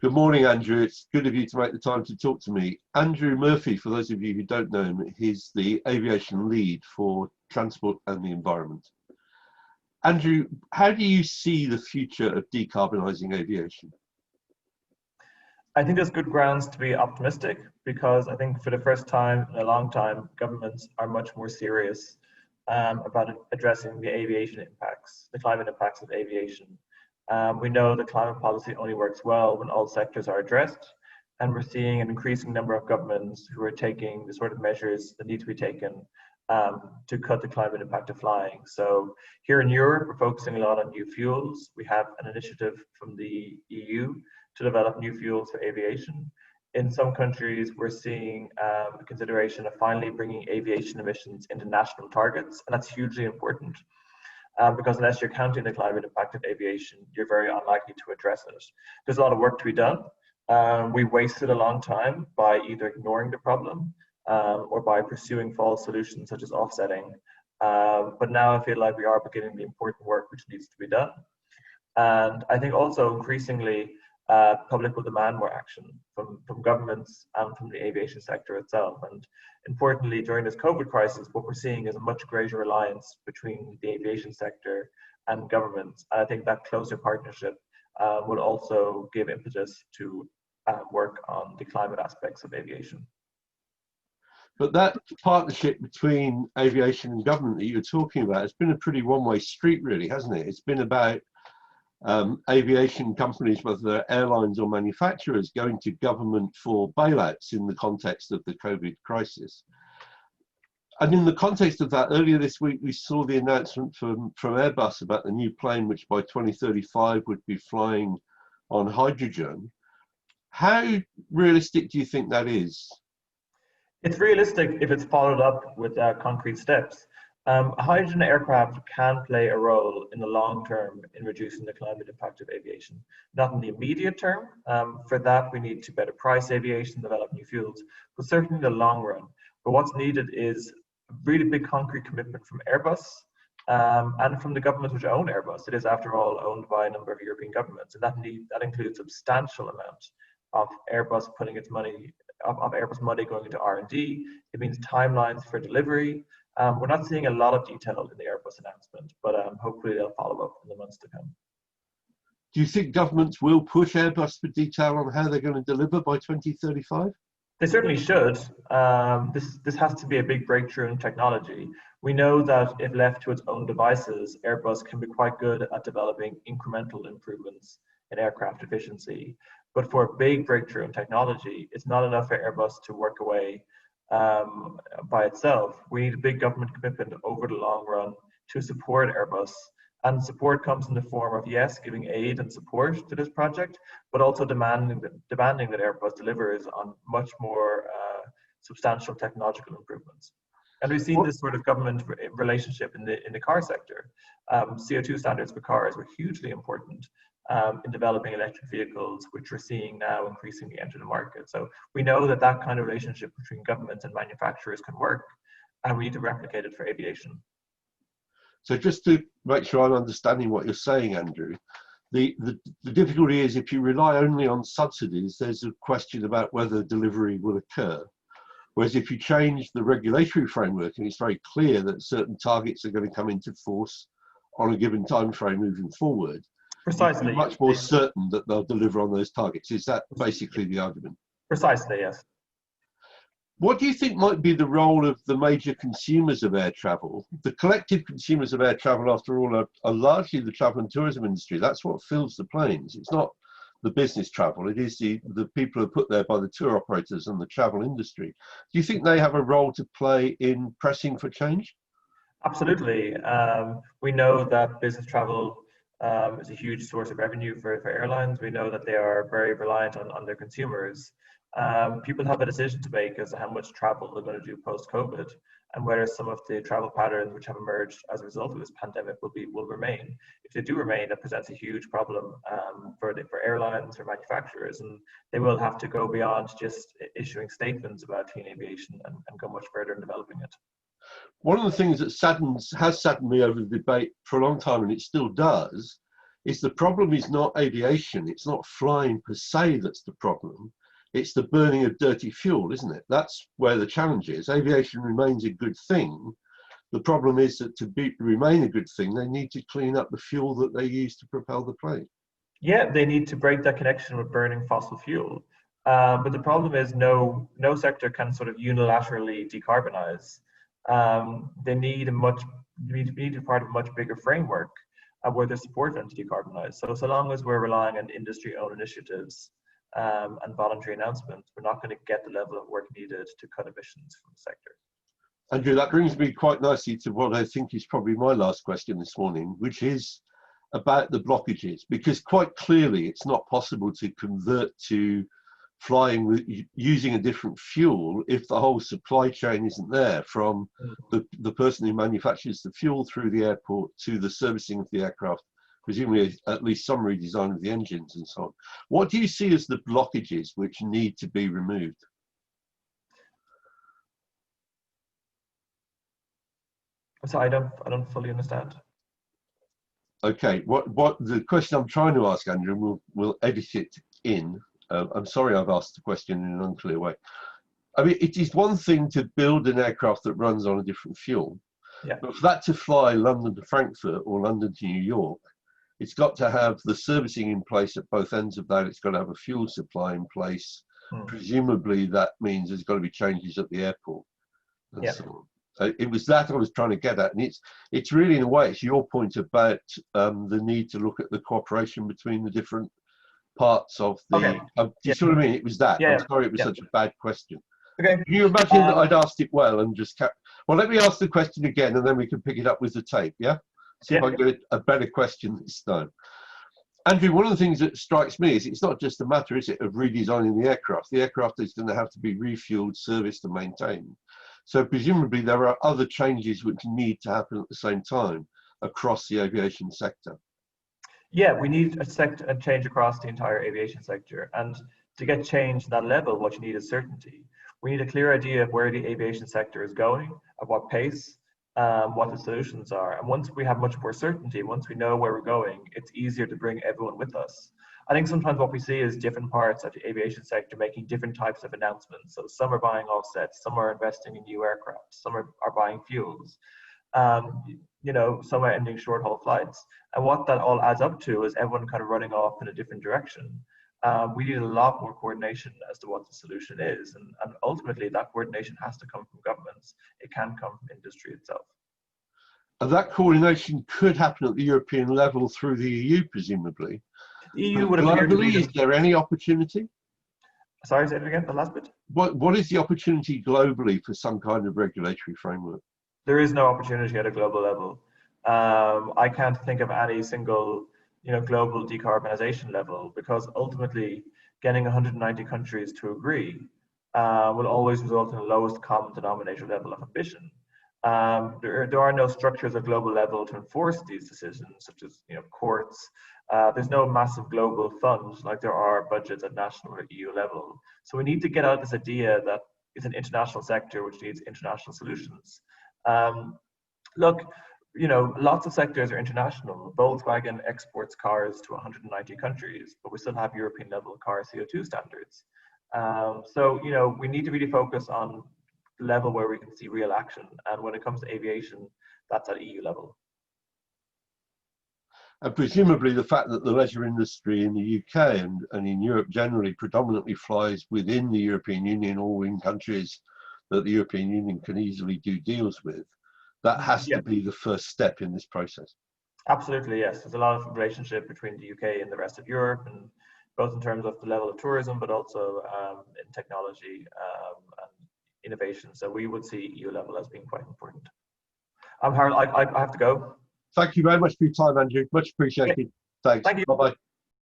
Good morning, Andrew. It's good of you to make the time to talk to me. Andrew Murphy, for those of you who don't know him, he's the Aviation Lead for Transport and the Environment. Andrew, how do you see the future of decarbonising aviation? I think there's good grounds to be optimistic because I think for the first time in a long time, governments are much more serious about addressing the aviation impacts, the climate impacts of aviation. We know that climate policy only works well when all sectors are addressed, and we're seeing an increasing number of governments who are taking the sort of measures that need to be taken to cut the climate impact of flying. So here in Europe, we're focusing a lot on new fuels. We have an initiative from the EU to develop new fuels for aviation. In some countries, we're seeing a consideration of finally bringing aviation emissions into national targets, and that's hugely important. Because unless you're counting the climate impact of aviation, you're very unlikely to address it. There's a lot of work to be done. We wasted a long time by either ignoring the problem or by pursuing false solutions such as offsetting. But now I feel like we are beginning the important work which needs to be done. And I think also increasingly, public will demand more action from governments and from the aviation sector itself. And importantly, during this COVID crisis, what we're seeing is a much greater reliance between the aviation sector and governments. And I think that closer partnership will also give impetus to work on the climate aspects of aviation. But that partnership between aviation and government that you're talking about has been a pretty one-way street, really, hasn't it? It's been about aviation companies, whether they're airlines or manufacturers, going to government for bailouts in the context of the COVID crisis. And in the context of that, earlier this week, we saw the announcement from Airbus about the new plane, which by 2035 would be flying on hydrogen. How realistic do you think that is? It's realistic if it's followed up with concrete steps. Hydrogen aircraft can play a role in the long term in reducing the climate impact of aviation. Not in the immediate term. For that, we need to better price aviation, develop new fuels, but certainly in the long run. But what's needed is a really big concrete commitment from Airbus and from the governments which own Airbus. It is, after all, owned by a number of European governments, and that includes substantial amount of Airbus putting its money, of Airbus money going into R&D. It means timelines for delivery. We're not seeing a lot of detail in the Airbus announcement, but hopefully they'll follow up in the months to come. Do you think governments will push Airbus for detail on how they're going to deliver by 2035? They certainly should. This has to be a big breakthrough in technology. We know that if left to its own devices, Airbus can be quite good at developing incremental improvements in aircraft efficiency. But for a big breakthrough in technology, it's not enough for Airbus to work away by itself. We need a big government commitment over the long run to support Airbus. And support comes in the form of, yes, giving aid and support to this project, but also demanding that Airbus delivers on much more substantial technological improvements. And we've seen this sort of government relationship in the car sector. CO2 standards for cars were hugely important in developing electric vehicles, which we're seeing now increasingly enter the market. So we know that that kind of relationship between governments and manufacturers can work, and we need to replicate it for aviation. So just to make sure I'm understanding what you're saying, Andrew, the difficulty is if you rely only on subsidies, there's a question about whether delivery will occur. Whereas if you change the regulatory framework and it's very clear that certain targets are going to come into force on a given time frame moving forward, precisely, you're much more certain that they'll deliver on those targets. Is that basically the argument? Precisely, yes. What do you think might be the role of the major consumers of air travel? The collective consumers of air travel, after all, are largely the travel and tourism industry. That's what fills the planes. It's not the business travel. It is the people who are put there by the tour operators and the travel industry. Do you think they have a role to play in pressing for change? Absolutely. We know that business travel is a huge source of revenue for airlines. We know that they are very reliant on their consumers. People have a decision to make as to how much travel they're going to do post-COVID, and whether some of the travel patterns which have emerged as a result of this pandemic will remain. If they do remain, that presents a huge problem for airlines or manufacturers, and they will have to go beyond just issuing statements about clean aviation and go much further in developing it. One of the things that has saddened me over the debate for a long time, and it still does, is the problem is not aviation, it's not flying per se that's the problem, it's the burning of dirty fuel, isn't it? That's where the challenge is. Aviation remains a good thing. The problem is that remain a good thing, they need to clean up the fuel that they use to propel the plane. Yeah, they need to break that connection with burning fossil fuel. But the problem is no sector can sort of unilaterally decarbonize. They need to be part of a much bigger framework where there's support for them to decarbonize. So long as we're relying on industry-owned initiatives and voluntary announcements, we're not going to get the level of work needed to cut emissions from the sector. Andrew, that brings me quite nicely to what I think is probably my last question this morning, which is about the blockages, because quite clearly it's not possible to convert to flying using a different fuel if the whole supply chain isn't there, from the person who manufactures the fuel through the airport to the servicing of the aircraft, presumably at least some redesign of the engines and so on. What do you see as the blockages which need to be removed? So I don't fully understand. Okay, what the question I'm trying to ask, Andrew, and we'll edit it in. I'm sorry I've asked the question in an unclear way. I mean, it is one thing to build an aircraft that runs on a different fuel, but for that to fly London to Frankfurt or London to New York, it's got to have the servicing in place at both ends of that. It's got to have a fuel supply in place. Presumably that means there's got to be changes at the airport and so on. So it was that I was trying to get at, and it's really, in a way, it's your point about the need to look at the cooperation between the different parts of the. Do you see what I mean? It was that. I'm sorry, it was such a bad question. Okay. Can you imagine that I'd asked it well and just kept? Well, let me ask the question again, and then we can pick it up with the tape. Yeah. See if I can get a better question this time. Andrew, one of the things that strikes me is it's not just a matter, is it, of redesigning the aircraft. The aircraft is going to have to be refueled, serviced, and maintained. So presumably there are other changes which need to happen at the same time across the aviation sector. Yeah, we need a change across the entire aviation sector. And to get change at that level, what you need is certainty. We need a clear idea of where the aviation sector is going, at what pace, what the solutions are. And once we have much more certainty, once we know where we're going, it's easier to bring everyone with us. I think sometimes what we see is different parts of the aviation sector making different types of announcements. So some are buying offsets, some are investing in new aircraft, some are buying fuels, you know, some are ending short haul flights. And what that all adds up to is everyone kind of running off in a different direction. We need a lot more coordination as to what the solution is. And ultimately that coordination has to come from governments. It can come from industry itself. And that coordination could happen at the European level through the EU, presumably. The EU would appear to be globally, is there any opportunity? Sorry, say it again, the last bit. What is the opportunity globally for some kind of regulatory framework? There is no opportunity at a global level. I can't think of any single, you know, global decarbonisation level, because ultimately getting 190 countries to agree will always result in the lowest common denominator level of ambition. There are no structures at global level to enforce these decisions, such as, you know, courts. There's no massive global fund like there are budgets at national or EU level. So we need to get out of this idea that it's an international sector which needs international solutions. Look, you know, lots of sectors are international. Volkswagen exports cars to 190 countries, but we still have European level car CO2 standards. So, you know, we need to really focus on the level where we can see real action. And when it comes to aviation, that's at EU level. And presumably the fact that the leisure industry in the UK and in Europe generally predominantly flies within the European Union or in countries that the European Union can easily do deals with, that has to be the first step in this process. Absolutely, yes. There's a lot of relationship between the UK and the rest of Europe, and both in terms of the level of tourism, but also in technology and innovation. So we would see EU level as being quite important. Harold, I have to go. Thank you very much for your time, Andrew. Much appreciated. Thanks. Thank you. Bye-bye.